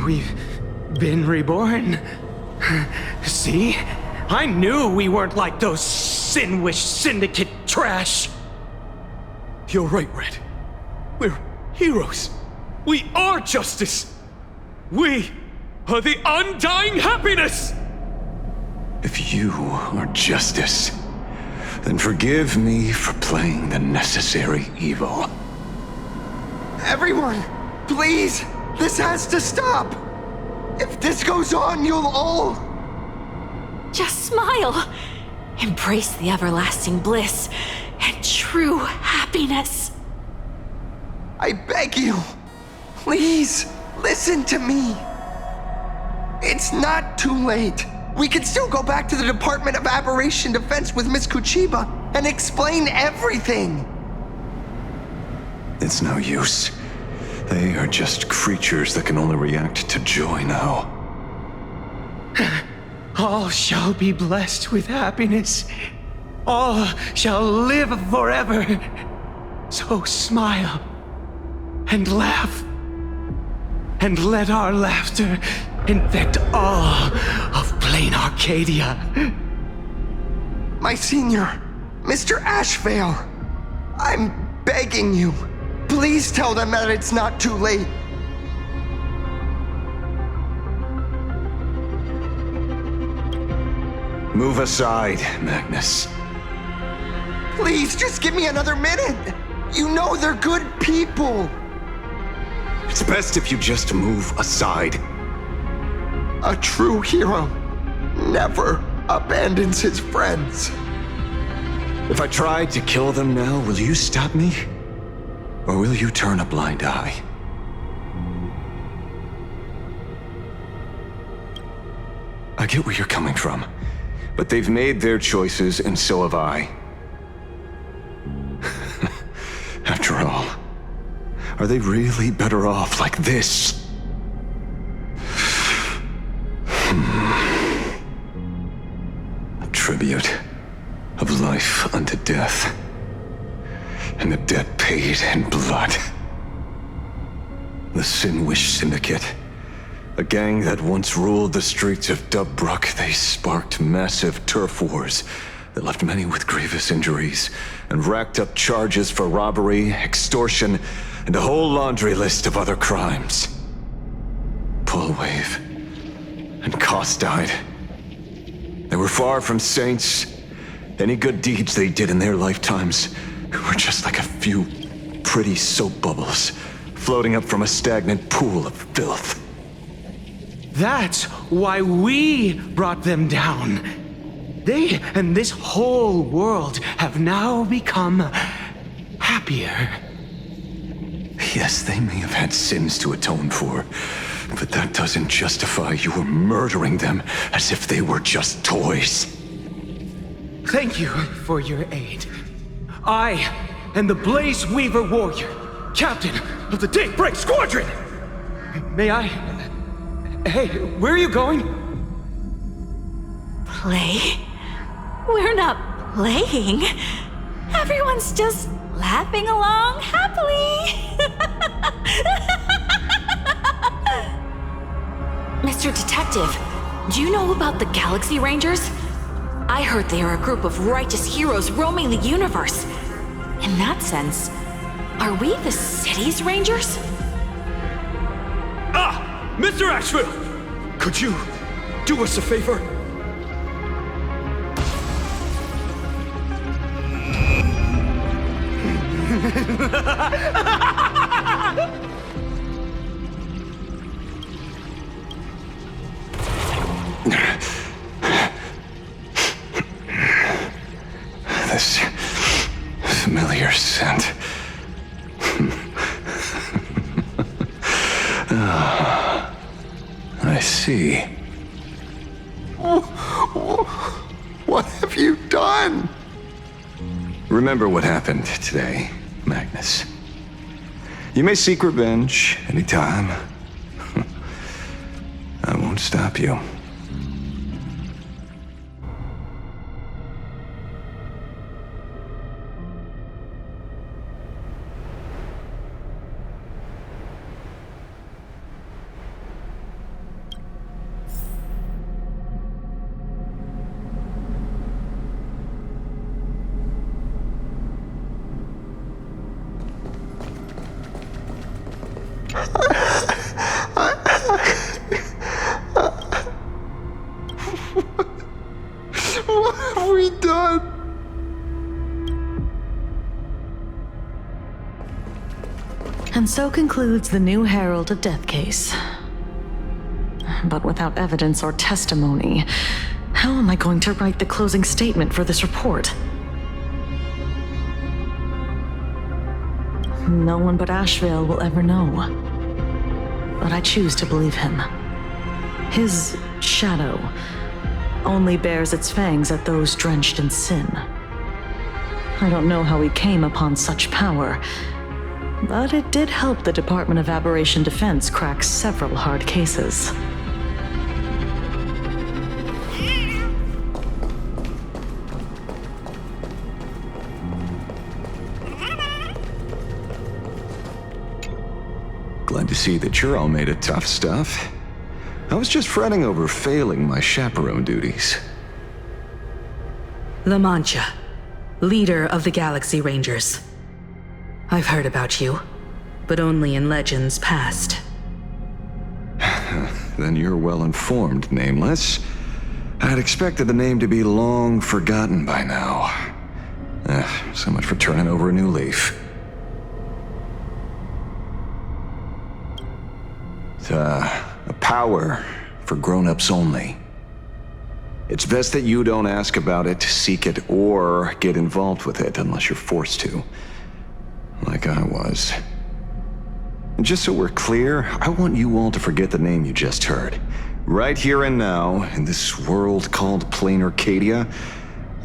We've been reborn. See? I knew we weren't like those Sin-Wish Syndicate trash. You're right, Red. We're heroes. We are justice. We are the undying happiness! If you are justice, then forgive me for playing the necessary evil. Everyone, please! This has to stop! If this goes on, you'll all... Just smile. Embrace the everlasting bliss and true happiness. I beg you, please, listen to me. It's not too late. We can still go back to the Department of Aberration Defense with Miss Kuchiba and explain everything. It's no use. They are just creatures that can only react to joy now. All shall be blessed with happiness. All shall live forever. So smile and laugh. And let our laughter infect all of Planarcadia. My senior, Mr. Ashvale, I'm begging you. Please tell them that it's not too late. Move aside, Magnus. Please, just give me another minute. You know they're good people. It's best if you just move aside. A true hero never abandons his friends. If I tried to kill them now, will you stop me? Or will you turn a blind eye? I get where you're coming from, but they've made their choices and so have I. After all, are they really better off like this? A tribute of life unto death. And the debt paid in blood. The Sin-Wish Syndicate. A gang that once ruled the streets of Dubbrook. They sparked massive turf wars that left many with grievous injuries and racked up charges for robbery, extortion, and a whole laundry list of other crimes. Pullwave and Koss died. They were far from saints. Any good deeds they did in their lifetimes were just like a few pretty soap bubbles floating up from a stagnant pool of filth. That's why we brought them down. They and this whole world have now become happier. Yes, they may have had sins to atone for, but that doesn't justify your murdering them as if they were just toys. Thank you for your aid. I am the Blaze Weaver Warrior, captain of the Daybreak Squadron! May I... Hey, where are you going? Play? We're not playing. Everyone's just laughing along happily. Mr. Detective, do you know about the Galaxy Rangers? I heard they are a group of righteous heroes roaming the universe. In that sense, are we the city's rangers? Ah! Mr. Ashville! Could you do us a favor? This familiar scent. I see. What have you done? Remember what happened today, Magnus. You may seek revenge anytime. I won't stop you. What have we done? And so concludes the new Herald of Death case. But without evidence or testimony, how am I going to write the closing statement for this report? No one but Ashvale will ever know. But I choose to believe him. His shadow only bears its fangs at those drenched in sin. I don't know how he came upon such power, but it did help the Department of Aberration Defense crack several hard cases. Glad to see that you're all made of tough stuff. I was just fretting over failing my chaperone duties. La Mancha, leader of the Galaxy Rangers. I've heard about you, but only in legends past. Then you're well informed, Nameless. I'd expected the name to be long forgotten by now. So much for turning over a new leaf. A power for grown-ups only. It's best that you don't ask about it, seek it, or get involved with it unless you're forced to. Like I was. And just so we're clear, I want you all to forget the name you just heard. Right here and now, in this world called Planarcadia,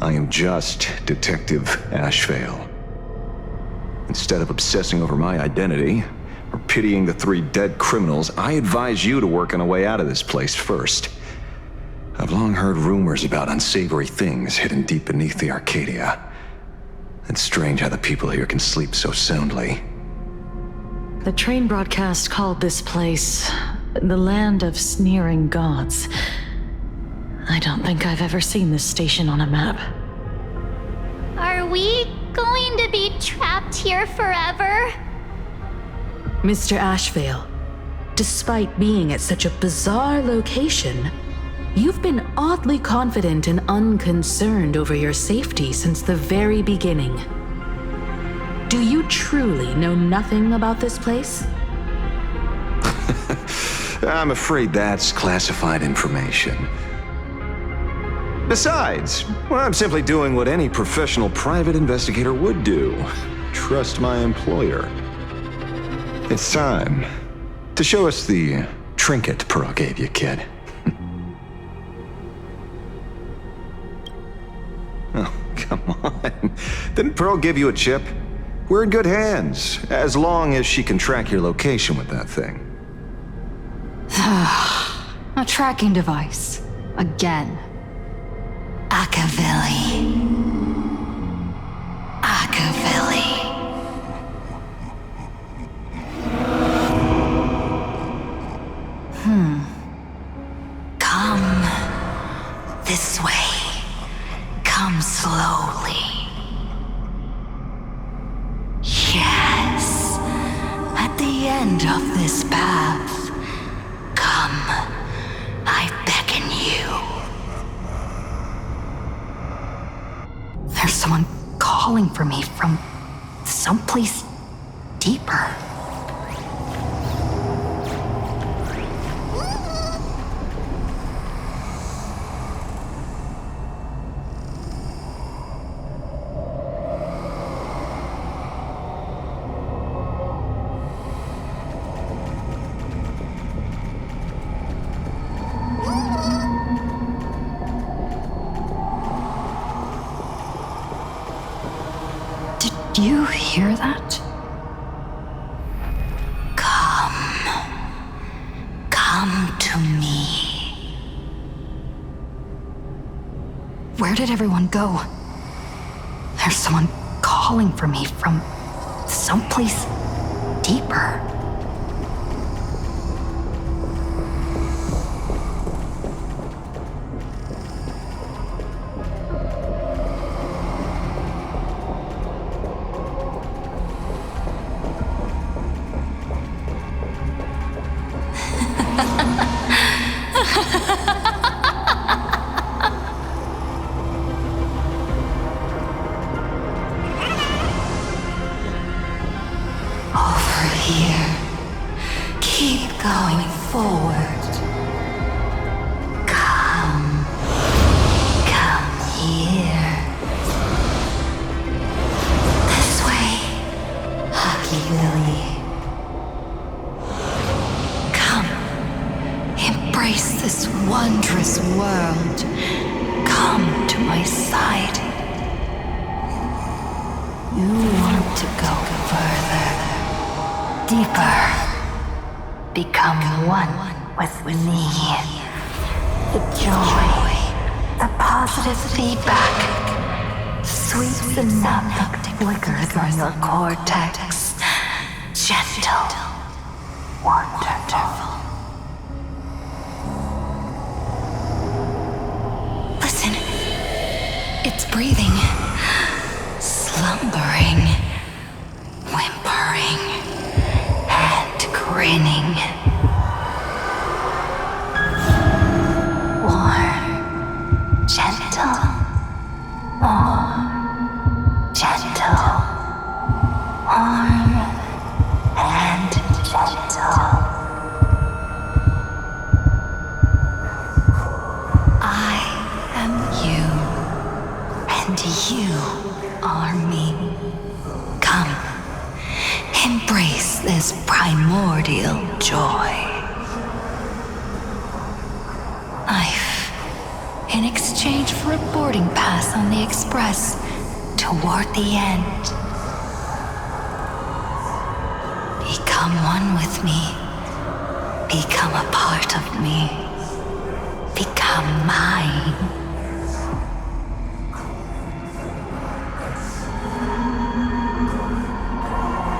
I am just Detective Ashvale. Instead of obsessing over my identity, or pitying the 3 dead criminals, I advise you to work on a way out of this place first. I've long heard rumors about unsavory things hidden deep beneath the Arcadia. It's strange how the people here can sleep so soundly. The train broadcast called this place the Land of Sneering Gods. I don't think I've ever seen this station on a map. Are we going to be trapped here forever? Mr. Ashvale, despite being at such a bizarre location, you've been oddly confident and unconcerned over your safety since the very beginning. Do you truly know nothing about this place? I'm afraid that's classified information. Besides, well, I'm simply doing what any professional private investigator would do. Trust my employer. It's time to show us the trinket Pearl gave you, kid. Oh, come on. Didn't Pearl give you a chip? We're in good hands, as long as she can track your location with that thing. A tracking device. Again. Akavilli. Come this way. Come slowly. Yes. At the end of this path, come. I beckon you. There's someone calling for me from someplace deeper. Did you hear that? to me. Where did everyone go? There's someone calling for me from someplace deeper.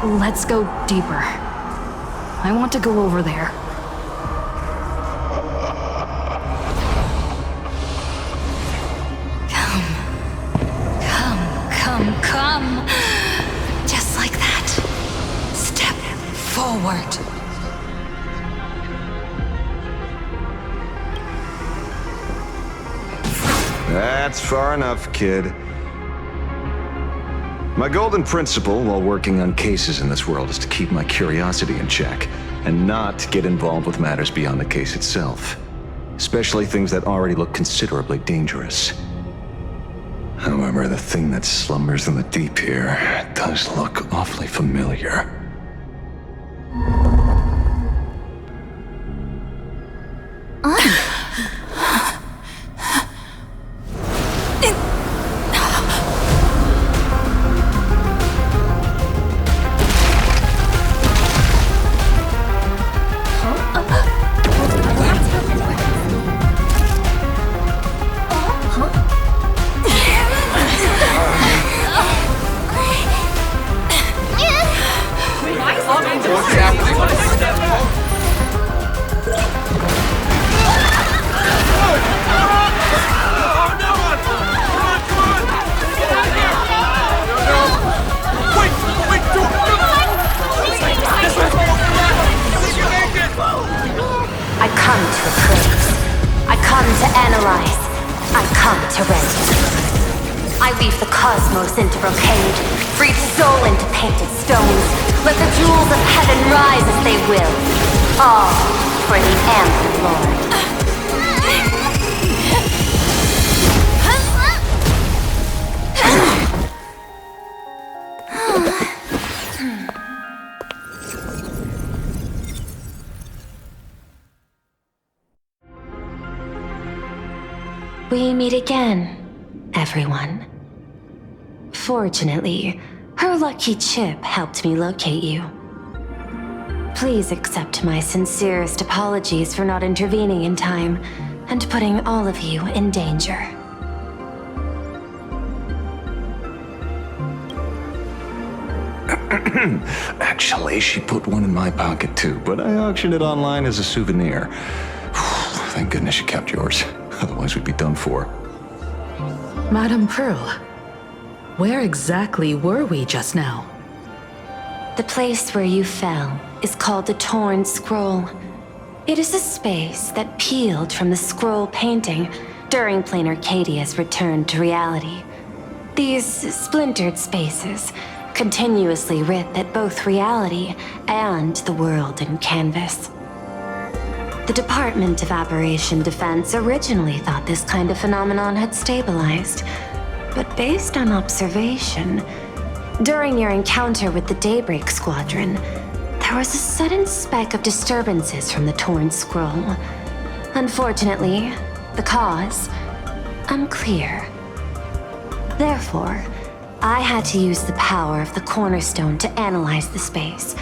Let's go deeper. I want to go over there. Come. Just like that. Step forward. That's far enough, kid. My golden principle while working on cases in this world is to keep my curiosity in check and not get involved with matters beyond the case itself, especially things that already look considerably dangerous. However, the thing that slumbers in the deep here does look awfully familiar. We meet again, everyone. Fortunately, her lucky chip helped me locate you. Please accept my sincerest apologies for not intervening in time and putting all of you in danger. Actually, she put one in my pocket too, but I auctioned it online as a souvenir. Thank goodness you kept yours. Otherwise, we'd be done for. Madame Pearl, where exactly were we just now? The place where you fell is called the Torn Scroll. It is a space that peeled from the scroll painting during Planarcadia's return to reality. These splintered spaces continuously rip at both reality and the world in canvas. The Department of Aberration Defense originally thought this kind of phenomenon had stabilized, but based on observation, during your encounter with the Daybreak Squadron, there was a sudden spike of disturbances from the Torn Scroll. Unfortunately, the cause, unclear. Therefore, I had to use the power of the Cornerstone to analyze the space,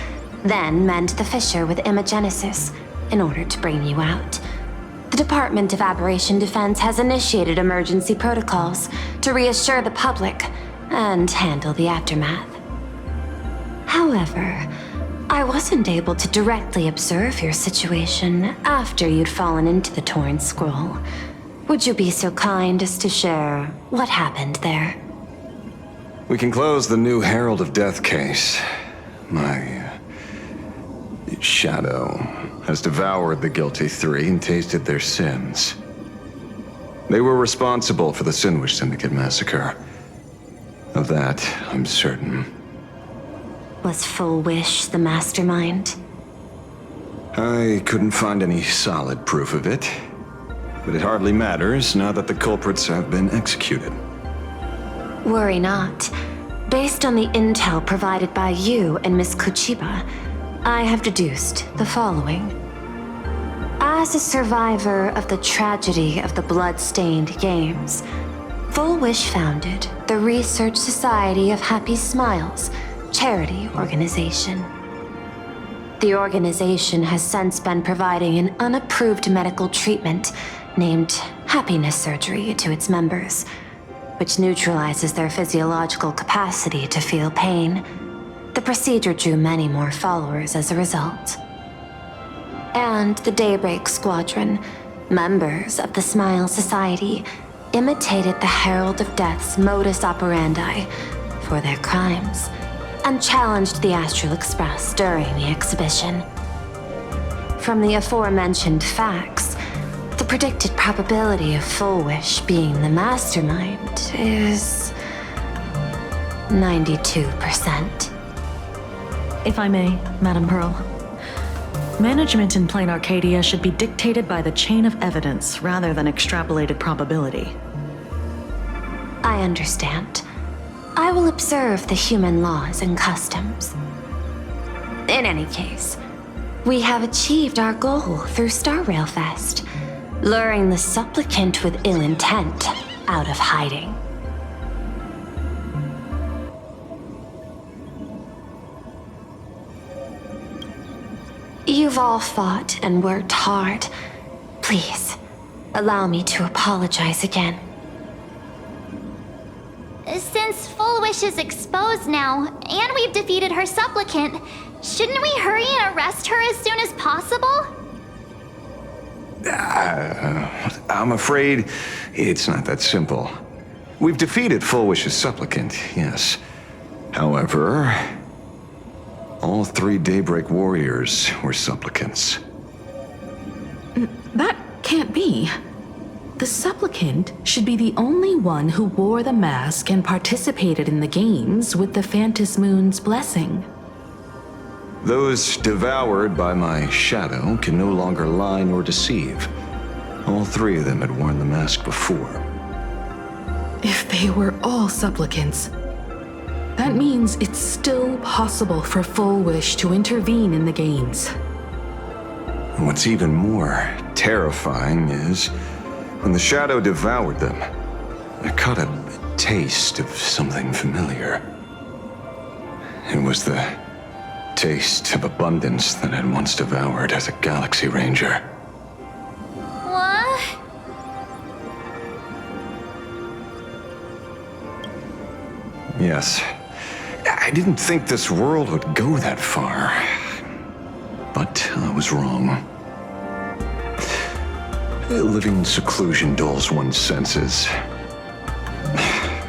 then mend the fissure with Imagenesis in order to bring you out. The Department of Aberration Defense has initiated emergency protocols to reassure the public and handle the aftermath. However, I wasn't able to directly observe your situation after you'd fallen into the Torn Scroll. Would you be so kind as to share what happened there? We can close the new Herald of Death case. My shadow has devoured the guilty three and tasted their sins. They were responsible for the Sinwish Syndicate massacre. Of that, I'm certain. Was Full Wish the mastermind? I couldn't find any solid proof of it, but it hardly matters now that the culprits have been executed. Worry not. Based on the intel provided by you and Miss Kuchiba, I have deduced the following. As a survivor of the tragedy of the Blood-Stained Games, Full Wish founded the Research Society of Happy Smiles, charity organization. The organization has since been providing an unapproved medical treatment named happiness surgery to its members, which neutralizes their physiological capacity to feel pain. The procedure drew many more followers as a result. And the Daybreak Squadron, members of the Smile Society, imitated the Herald of Death's modus operandi for their crimes, and challenged the Astral Express during the exhibition. From the aforementioned facts, the predicted probability of Full Wish being the mastermind is 92%. If I may, Madame Pearl. Management in Planarcadia should be dictated by the chain of evidence rather than extrapolated probability. I understand. I will observe the human laws and customs. In any case, we have achieved our goal through Star Rail Fest, luring the supplicant with ill intent out of hiding. You've all fought and worked hard. Please, allow me to apologize again. Since Full Wish is exposed now, and we've defeated her supplicant, shouldn't we hurry and arrest her as soon as possible? I'm afraid it's not that simple. We've defeated Full Wish's supplicant, yes. However, all three Daybreak warriors were supplicants. That can't be. The supplicant should be the only one who wore the mask and participated in the games with the Phantus Moon's blessing. Those devoured by my shadow can no longer lie nor deceive. All three of them had worn the mask before. If they were all supplicants, that means it's still possible for Full Wish to intervene in the games. And what's even more terrifying is, when the shadow devoured them, I caught a taste of something familiar. It was the taste of abundance that I'd once devoured as a Galaxy Ranger. What? Yes. I didn't think this world would go that far. But I was wrong. Living in seclusion dulls one's senses.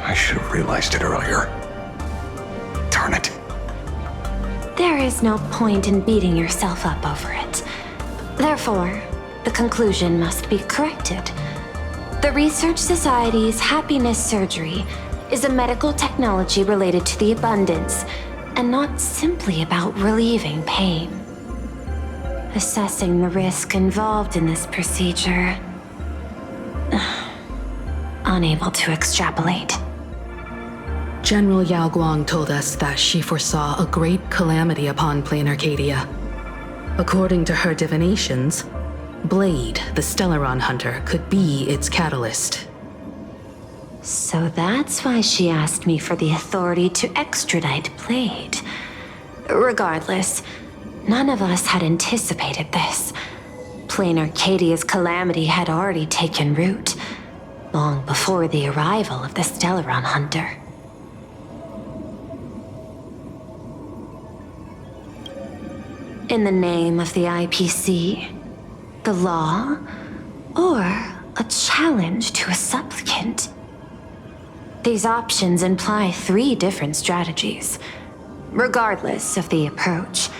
I should have realized it earlier. Darn it. There is no point in beating yourself up over it. Therefore, the conclusion must be corrected. The Research Society's happiness surgery is a medical technology related to the abundance, and not simply about relieving pain. Assessing the risk involved in this procedure... unable to extrapolate. General Yao Guang told us that she foresaw a great calamity upon Planarcadia. According to her divinations, Blade, the Stellaron hunter, could be its catalyst. So that's why she asked me for the authority to extradite Blade. Regardless, none of us had anticipated this. Planarcadia's calamity had already taken root, long before the arrival of the Stellaron hunter. In the name of the IPC, the law, or a challenge to a supplicant? These options imply 3 different strategies. Regardless of the approach,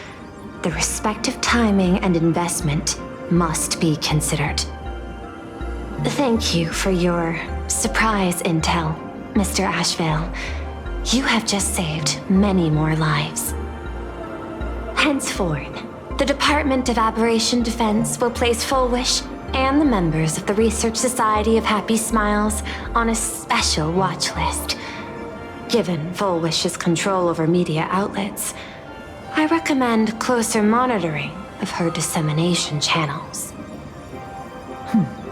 the respective timing and investment must be considered. Thank you for your surprise intel, Mr. Ashvale. You have just saved many more lives. Henceforth, the Department of Aberration Defense will place Fullwish and the members of the Research Society of Happy Smiles on a special watch list. Given Fullwish's control over media outlets, I recommend closer monitoring of her dissemination channels.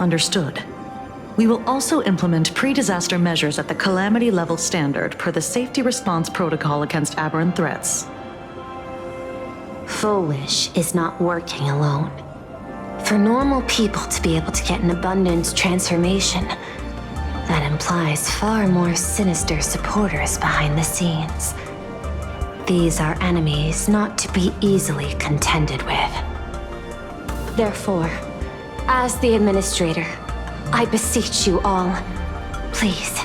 Understood. We will also implement pre-disaster measures at the calamity level standard per the Safety Response Protocol against aberrant threats. Fullwish is not working alone. For normal people to be able to get an abundance transformation, that implies far more sinister supporters behind the scenes. These are enemies not to be easily contended with. Therefore, as the administrator, I beseech you all, please,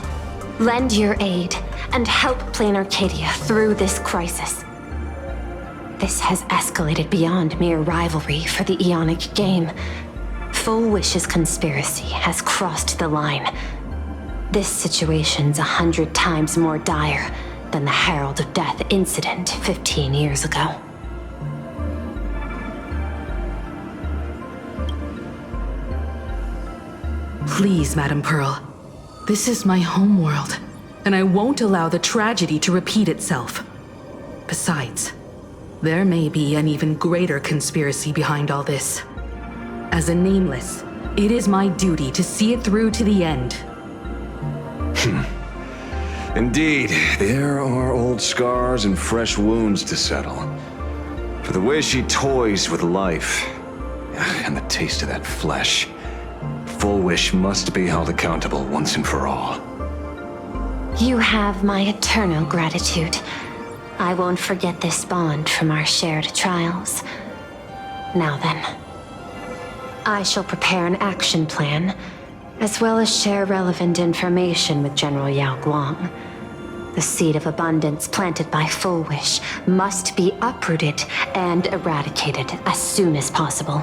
lend your aid and help Planarcadia through this crisis. This has escalated beyond mere rivalry for the Ionic game. Fullwish's conspiracy has crossed the line. This situation's 100 times more dire than the Herald of Death incident 15 years ago. Please, Madam Pearl. This is my homeworld, and I won't allow the tragedy to repeat itself. Besides, there may be an even greater conspiracy behind all this. As a Nameless, it is my duty to see it through to the end. Indeed, there are old scars and fresh wounds to settle. For the way she toys with life, and the taste of that flesh, Fullwish must be held accountable once and for all. You have my eternal gratitude. I won't forget this bond from our shared trials. Now then, I shall prepare an action plan, as well as share relevant information with General Yao Guang. The seed of abundance planted by Fullwish must be uprooted and eradicated as soon as possible.